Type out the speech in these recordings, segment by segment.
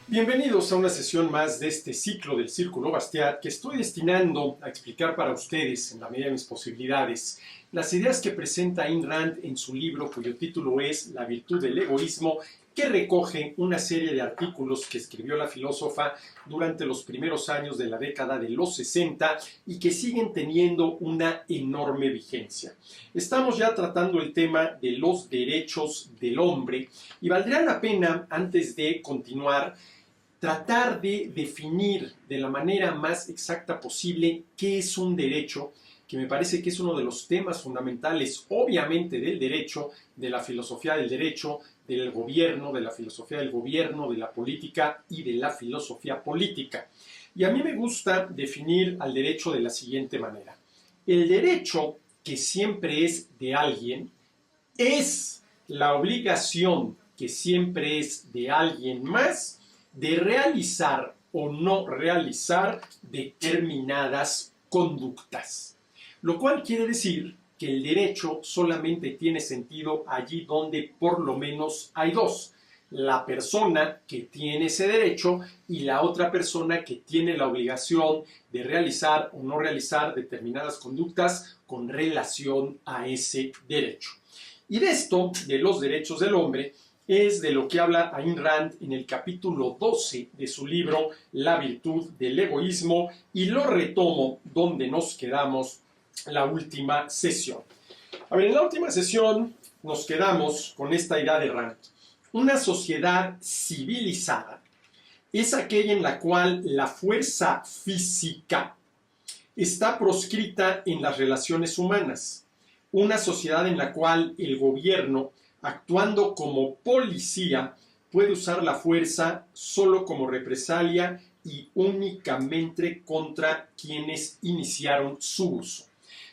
Bienvenidos a una sesión más de este ciclo del Círculo Bastiat que estoy destinando a explicar para ustedes, en la medida de mis posibilidades, las ideas que presenta Ayn Rand en su libro cuyo título es La virtud del egoísmo, que recoge una serie de artículos que escribió la filósofa durante los primeros años de la década de los 60 y que siguen teniendo una enorme vigencia. Estamos ya tratando el tema de los derechos del hombre y valdría la pena, antes de continuar, tratar de definir de la manera más exacta posible qué es un derecho, que me parece que es uno de los temas fundamentales, obviamente, del derecho, de la filosofía del derecho, del gobierno, de la filosofía del gobierno, de la política y de la filosofía política. Y a mí me gusta definir al derecho de la siguiente manera. El derecho, que siempre es de alguien, es la obligación que siempre es de alguien más de realizar o no realizar determinadas conductas. Lo cual quiere decir que el derecho solamente tiene sentido allí donde por lo menos hay dos. La persona que tiene ese derecho y la otra persona que tiene la obligación de realizar o no realizar determinadas conductas con relación a ese derecho. Y de esto, de los derechos del hombre, es de lo que habla Ayn Rand en el capítulo 12 de su libro La virtud del egoísmo, y lo retomo donde nos quedamos la última sesión. A ver, en la última sesión nos quedamos con esta idea de Rand. Una sociedad civilizada es aquella en la cual la fuerza física está proscrita en las relaciones humanas. Una sociedad en la cual el gobierno, actuando como policía, puede usar la fuerza solo como represalia y únicamente contra quienes iniciaron su uso.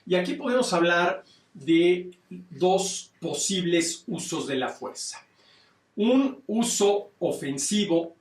Y aquí podemos hablar de dos posibles usos de la fuerza. Un uso ofensivo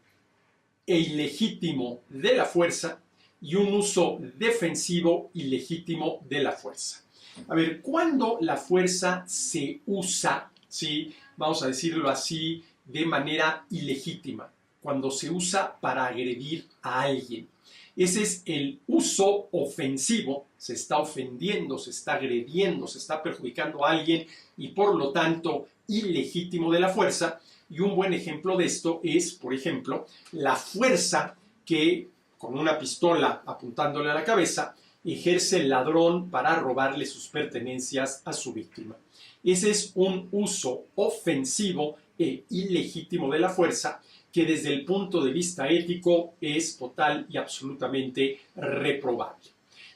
e ilegítimo de la fuerza y un uso defensivo ilegítimo de la fuerza. A ver, ¿cuándo la fuerza se usa, sí, vamos a decirlo así, de manera ilegítima? Cuando se usa para agredir a alguien. Ese es el uso ofensivo, se está ofendiendo, se está agrediendo, se está perjudicando a alguien y por lo tanto ilegítimo de la fuerza. Y un buen ejemplo de esto es, por ejemplo, la fuerza que con una pistola apuntándole a la cabeza ejerce el ladrón para robarle sus pertenencias a su víctima. Ese es un uso ofensivo e ilegítimo de la fuerza que desde el punto de vista ético es total y absolutamente reprobable.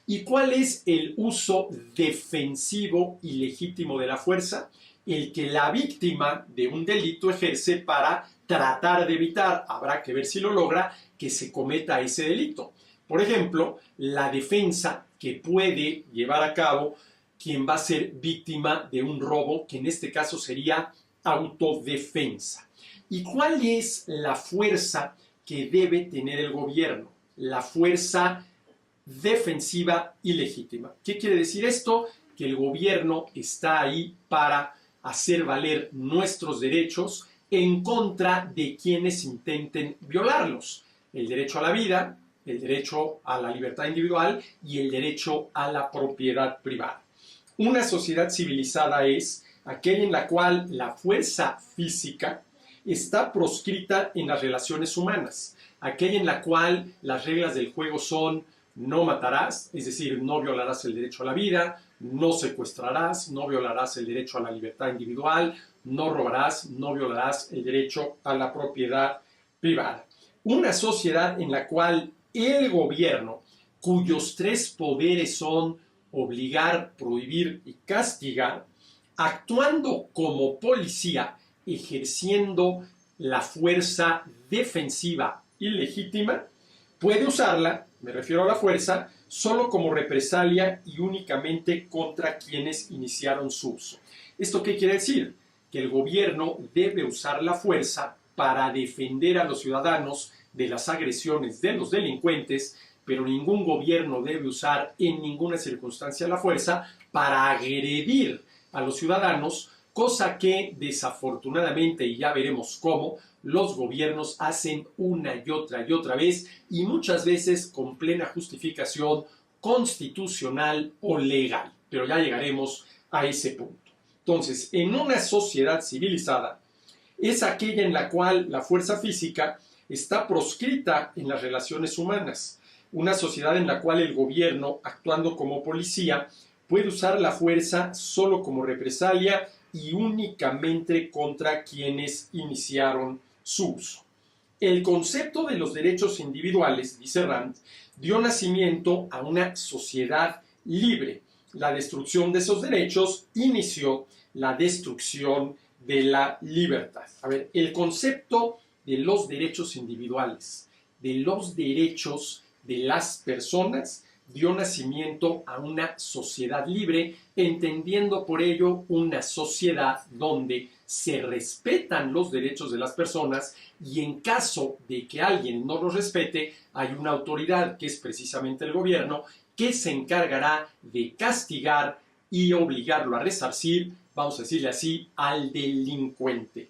¿Y cuál es el uso defensivo ilegítimo de la fuerza? El que la víctima de un delito ejerce para tratar de evitar, habrá que ver si lo logra, que se cometa ese delito. Por ejemplo, la defensa que puede llevar a cabo quien va a ser víctima de un robo, que en este caso sería autodefensa. ¿Y cuál es la fuerza que debe tener el gobierno? La fuerza defensiva ilegítima. ¿Qué quiere decir esto? Que el gobierno está ahí para hacer valer nuestros derechos en contra de quienes intenten violarlos. El derecho a la vida, el derecho a la libertad individual y el derecho a la propiedad privada. Una sociedad civilizada es aquella en la cual la fuerza física está proscrita en las relaciones humanas, aquella en la cual las reglas del juego son no matarás, es decir, no violarás el derecho a la vida, no secuestrarás, no violarás el derecho a la libertad individual, no robarás, no violarás el derecho a la propiedad privada. Una sociedad en la cual el gobierno, cuyos tres poderes son obligar, prohibir y castigar, actuando como policía, ejerciendo la fuerza defensiva ilegítima, puede usarla, me refiero a la fuerza, solo como represalia y únicamente contra quienes iniciaron su uso. ¿Esto qué quiere decir? Que el gobierno debe usar la fuerza para defender a los ciudadanos de las agresiones de los delincuentes, pero ningún gobierno debe usar en ninguna circunstancia la fuerza para agredir a los ciudadanos cosa que desafortunadamente, y ya veremos cómo, los gobiernos hacen una y otra vez, y muchas veces con plena justificación constitucional o legal. Pero ya llegaremos a ese punto. Entonces, en una sociedad civilizada, es aquella en la cual la fuerza física está proscrita en las relaciones humanas. Una sociedad en la cual el gobierno, actuando como policía, puede usar la fuerza solo como represalia y únicamente contra quienes iniciaron su uso. El concepto de los derechos individuales, dice Rand, dio nacimiento a una sociedad libre. La destrucción de esos derechos inició la destrucción de la libertad. A ver, el concepto de los derechos individuales, de los derechos de las personas, dio nacimiento a una sociedad libre, entendiendo por ello una sociedad donde se respetan los derechos de las personas y en caso de que alguien no los respete, hay una autoridad, que es precisamente el gobierno, que se encargará de castigar y obligarlo a resarcir, vamos a decirle así, al delincuente.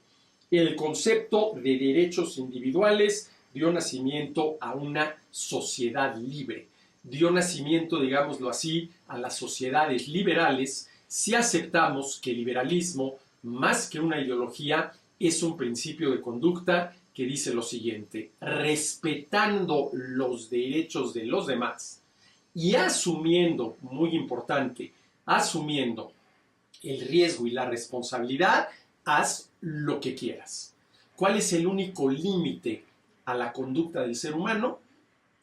El concepto de derechos individuales dio nacimiento a una sociedad libre. Dio nacimiento, digámoslo así, a las sociedades liberales si aceptamos que el liberalismo, más que una ideología, es un principio de conducta que dice lo siguiente: respetando los derechos de los demás y asumiendo, muy importante, asumiendo el riesgo y la responsabilidad, haz lo que quieras. ¿Cuál es el único límite a la conducta del ser humano?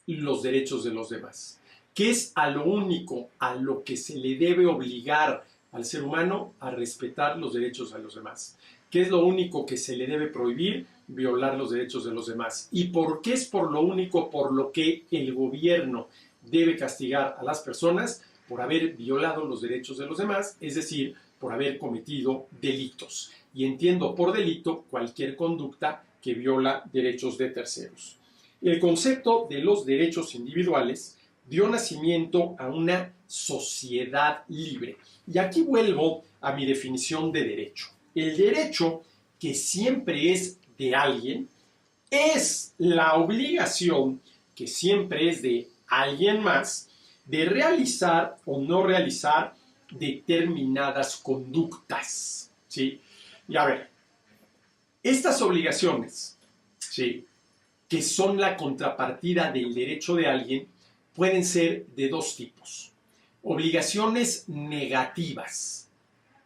Los derechos de los demás. ¿Qué es a lo único a lo que se le debe obligar al ser humano? A respetar los derechos de los demás. ¿Qué es lo único que se le debe prohibir? Violar los derechos de los demás. ¿Y por qué es por lo único por lo que el gobierno debe castigar a las personas? Por haber violado los derechos de los demás, es decir, por haber cometido delitos. Y entiendo por delito cualquier conducta que viola derechos de terceros. El concepto de los derechos individuales dio nacimiento a una sociedad libre. Y aquí vuelvo a mi definición de derecho. El derecho, que siempre es de alguien, es la obligación, que siempre es de alguien más, de realizar o no realizar determinadas conductas, ¿sí? Y a ver, estas obligaciones, ¿sí?, que son la contrapartida del derecho de alguien, pueden ser de dos tipos. Obligaciones negativas,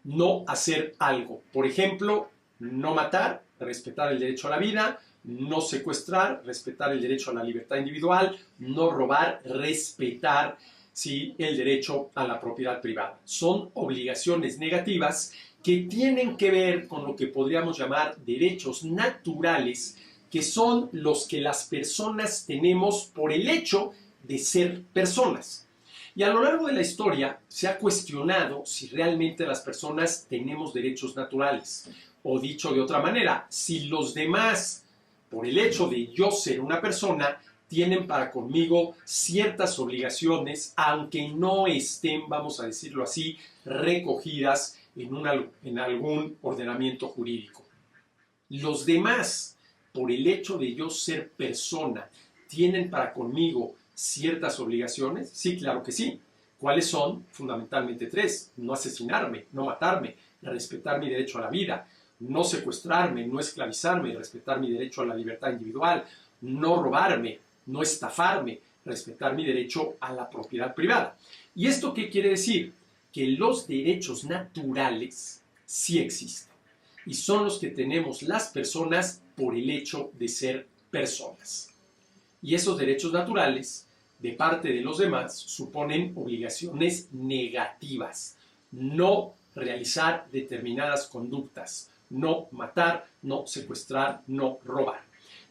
no hacer algo. Por ejemplo, no matar, respetar el derecho a la vida; no secuestrar, respetar el derecho a la libertad individual; no robar, respetar, ¿sí?, el derecho a la propiedad privada. Son obligaciones negativas que tienen que ver con lo que podríamos llamar derechos naturales, que son los que las personas tenemos por el hecho de ser personas. Y a lo largo de la historia se ha cuestionado si realmente las personas tenemos derechos naturales. O dicho de otra manera, si los demás, por el hecho de yo ser una persona, tienen para conmigo ciertas obligaciones, aunque no estén, vamos a decirlo así, recogidas en algún ordenamiento jurídico. Los demás, por el hecho de yo ser persona, ¿tienen para conmigo ciertas obligaciones? Sí, claro que sí. ¿Cuáles son? Fundamentalmente tres: no asesinarme, no matarme, respetar mi derecho a la vida; no secuestrarme, no esclavizarme, respetar mi derecho a la libertad individual; no robarme, no estafarme, respetar mi derecho a la propiedad privada. ¿Y esto qué quiere decir? Que los derechos naturales sí existen y son los que tenemos las personas por el hecho de ser personas. Y esos derechos naturales, de parte de los demás, suponen obligaciones negativas: no realizar determinadas conductas, no matar, no secuestrar, no robar.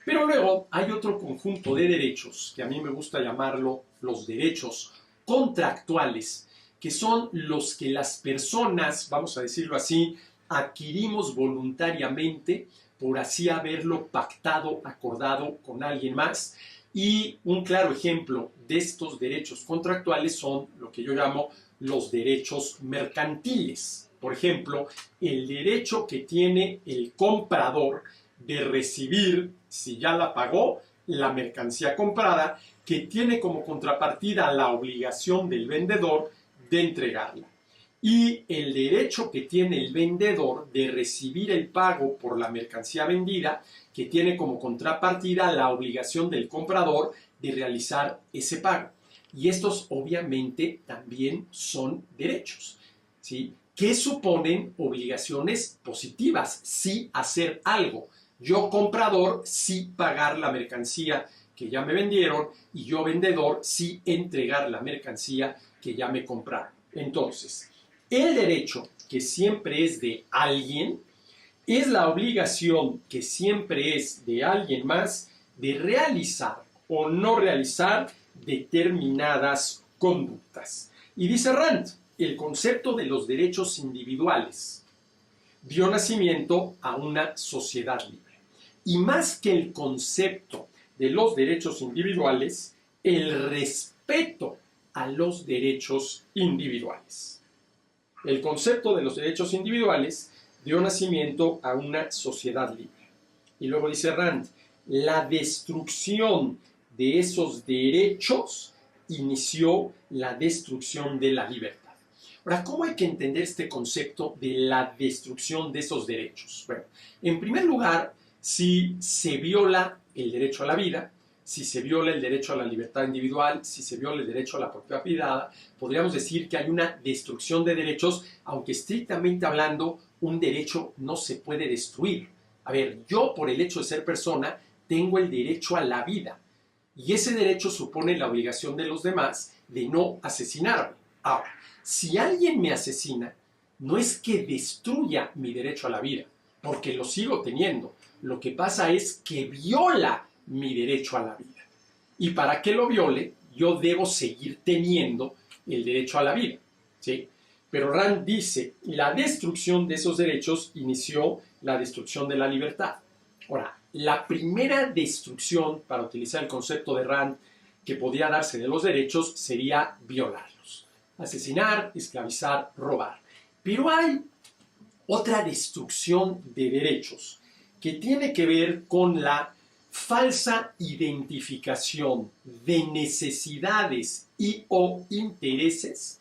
Pero luego hay otro conjunto de derechos, que a mí me gusta llamarlo los derechos contractuales, que son los que las personas, vamos a decirlo así, adquirimos voluntariamente por así haberlo pactado, acordado con alguien más. Y un claro ejemplo de estos derechos contractuales son lo que yo llamo los derechos mercantiles. Por ejemplo, el derecho que tiene el comprador de recibir, si ya la pagó, la mercancía comprada, que tiene como contrapartida la obligación del vendedor de entregarla. Y el derecho que tiene el vendedor de recibir el pago por la mercancía vendida, que tiene como contrapartida la obligación del comprador de realizar ese pago. Y estos obviamente también son derechos, ¿sí? Que suponen obligaciones positivas, sí hacer algo. Yo comprador, sí pagar la mercancía que ya me vendieron, y yo vendedor, sí entregar la mercancía que ya me compraron. Entonces, el derecho que siempre es de alguien es la obligación que siempre es de alguien más de realizar o no realizar determinadas conductas. Y dice Rand, el concepto de los derechos individuales dio nacimiento a una sociedad libre. Y más que el concepto de los derechos individuales, el respeto a los derechos individuales. El concepto de los derechos individuales dio nacimiento a una sociedad libre. Y luego dice Rand, la destrucción de esos derechos inició la destrucción de la libertad. Ahora, ¿cómo hay que entender este concepto de la destrucción de esos derechos? Bueno, en primer lugar, si se viola el derecho a la vida, si se viola el derecho a la libertad individual, si se viola el derecho a la propiedad privada, podríamos decir que hay una destrucción de derechos, aunque estrictamente hablando, un derecho no se puede destruir. A ver, yo por el hecho de ser persona tengo el derecho a la vida y ese derecho supone la obligación de los demás de no asesinarme. Ahora, si alguien me asesina, no es que destruya mi derecho a la vida, porque lo sigo teniendo. Lo que pasa es que viola mi derecho a la vida. Y para que lo viole, yo debo seguir teniendo el derecho a la vida, ¿sí? Pero Rand dice, la destrucción de esos derechos inició la destrucción de la libertad. Ahora, la primera destrucción, para utilizar el concepto de Rand, que podía darse de los derechos sería violarlos. Asesinar, esclavizar, robar. Pero hay otra destrucción de derechos que tiene que ver con la falsa identificación de necesidades y o intereses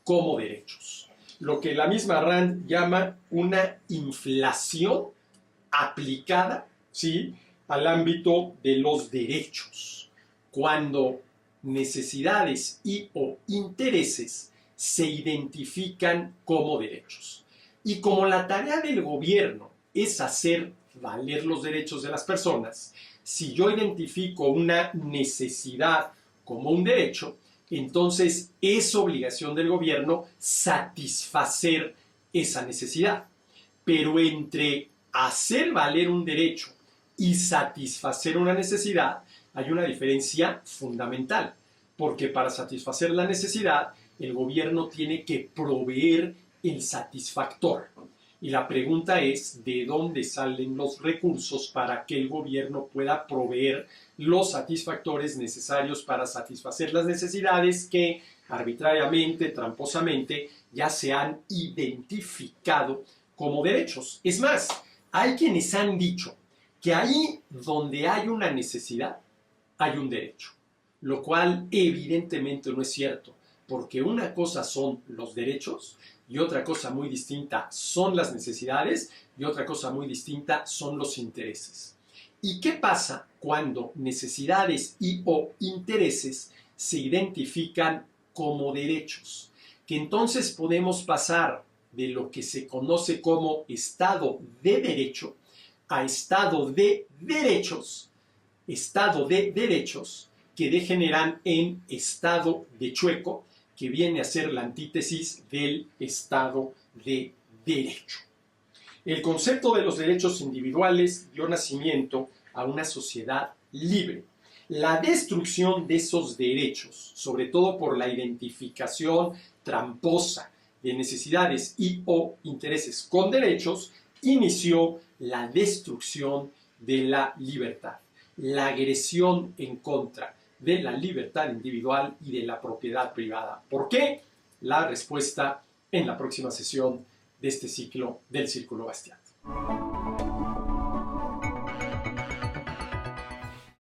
como derechos. Lo que la misma Rand llama una inflación aplicada, ¿sí?, al ámbito de los derechos, cuando necesidades y o intereses se identifican como derechos. Y como la tarea del gobierno es hacer valer los derechos de las personas, si yo identifico una necesidad como un derecho, entonces es obligación del gobierno satisfacer esa necesidad. Pero entre hacer valer un derecho y satisfacer una necesidad hay una diferencia fundamental, porque para satisfacer la necesidad el gobierno tiene que proveer el satisfactor. Y la pregunta es, ¿de dónde salen los recursos para que el gobierno pueda proveer los satisfactores necesarios para satisfacer las necesidades que arbitrariamente, tramposamente, ya se han identificado como derechos? Es más, hay quienes han dicho que ahí donde hay una necesidad, hay un derecho, lo cual evidentemente no es cierto, porque una cosa son los derechos y otra cosa muy distinta son las necesidades y otra cosa muy distinta son los intereses. ¿Y qué pasa cuando necesidades y o intereses se identifican como derechos? Que entonces podemos pasar de lo que se conoce como Estado de Derecho a Estado de Derechos que degeneran en Estado de Chueco, que viene a ser la antítesis del Estado de Derecho. El concepto de los derechos individuales dio nacimiento a una sociedad libre. La destrucción de esos derechos, sobre todo por la identificación tramposa de necesidades y o intereses con derechos, inició la destrucción de la libertad, la agresión en contra de la libertad individual y de la propiedad privada. ¿Por qué? La respuesta en la próxima sesión de este ciclo del Círculo Bastiat.